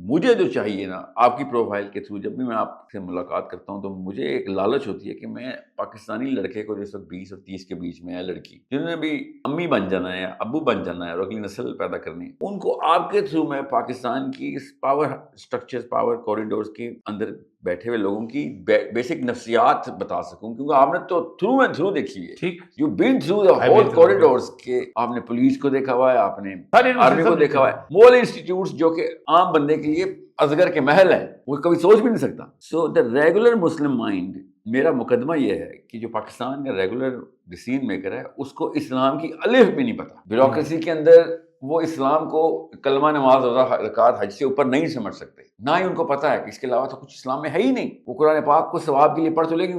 مجھے جو چاہیے نا آپ کی پروفائل کے تھرو، جب بھی میں آپ سے ملاقات کرتا ہوں تو مجھے ایک لالچ ہوتی ہے کہ میں پاکستانی لڑکے کو جس وقت 20 اور 30 کے بیچ میں ہے، لڑکی جنہوں نے بھی امی بن جانا ہے، ابو بن جانا ہے اور اگلی نسل پیدا کرنی ہے، ان کو آپ کے تھرو میں پاکستان کی اس پاور سٹرکچر، پاور کوریڈورز کے اندر بیٹھے ہوئے لوگوں کی بیسک نفسیات بتا سکوں، کیونکہ آپ نے تو تھرو اینڈ تھرو دیکھی ہے. ٹھیک. You been through the whole corridors کے آپ نے پولیس کو دیکھا ہوا ہے، آپ نے آرمی کو دیکھا ہوا ہے، وہ انسٹیٹیوٹس جو کہ عام بندے کے لیے ازگر کے محل ہے، وہ کبھی سوچ بھی نہیں سکتا. سو دا ریگولر مسلم مائنڈ، میرا مقدمہ یہ ہے کہ جو پاکستان کا ریگولر ڈیسیژن میکر ہے اس کو اسلام کی الف بھی نہیں پتا. بیوروکریسی کے اندر وہ اسلام کو کلمہ نماز روزہ رکعت حج سے اوپر نہیں سمجھ سکتے، نہ ہی ان کو پتا ہے کہ اس کے علاوہ تو کچھ اسلام میں ہے ہی نہیں. وہ قرآن پاک کو ثواب کے لیے پڑھ تو لے کہ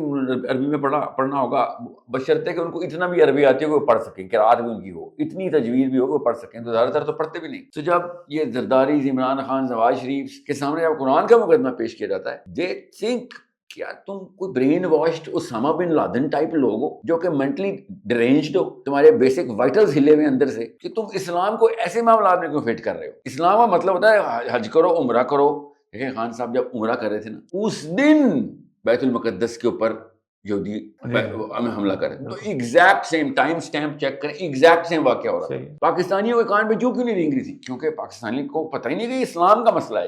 عربی میں پڑھنا ہوگا، بشرطے کہ ان کو اتنا بھی عربی آتی ہے کہ وہ پڑھ سکیں، قرات بھی ان کی ہو، اتنی تجوید بھی ہو کہ وہ پڑھ سکیں. تو زیادہ تر تو پڑھتے بھی نہیں. تو جب یہ زرداری، عمران خان، نواز شریف کے سامنے جب قرآن کا مقدمہ پیش کیا جاتا ہے، دے تھنک کیا تم کوئی brainwashed Osama bin Laden type لوگ ہو جو کہ مینٹلی ڈرینجڈ ہو، تمہارے بیسک وائٹلز ہلے ہوئے اندر سے، کہ تم اسلام کو ایسے معاملات میں کیوں فٹ کر رہے ہو. اسلام کا مطلب ہوتا ہے حج کرو، عمرہ کرو. دیکھیں خان صاحب جب عمرہ کر رہے تھے نا، اس دن بیت المقدس کے اوپر یہودی حملہ کرے، تو exact same time stamp check کریں، ایگزیکٹ سیم واقعہ ہو رہا ہے. پاکستانیوں کے کان پہ کیوں نہیں رینگ رہی تھی؟ کیونکہ پاکستانی کو پتہ ہی نہیں کہ اسلام کا مسئلہ ہے.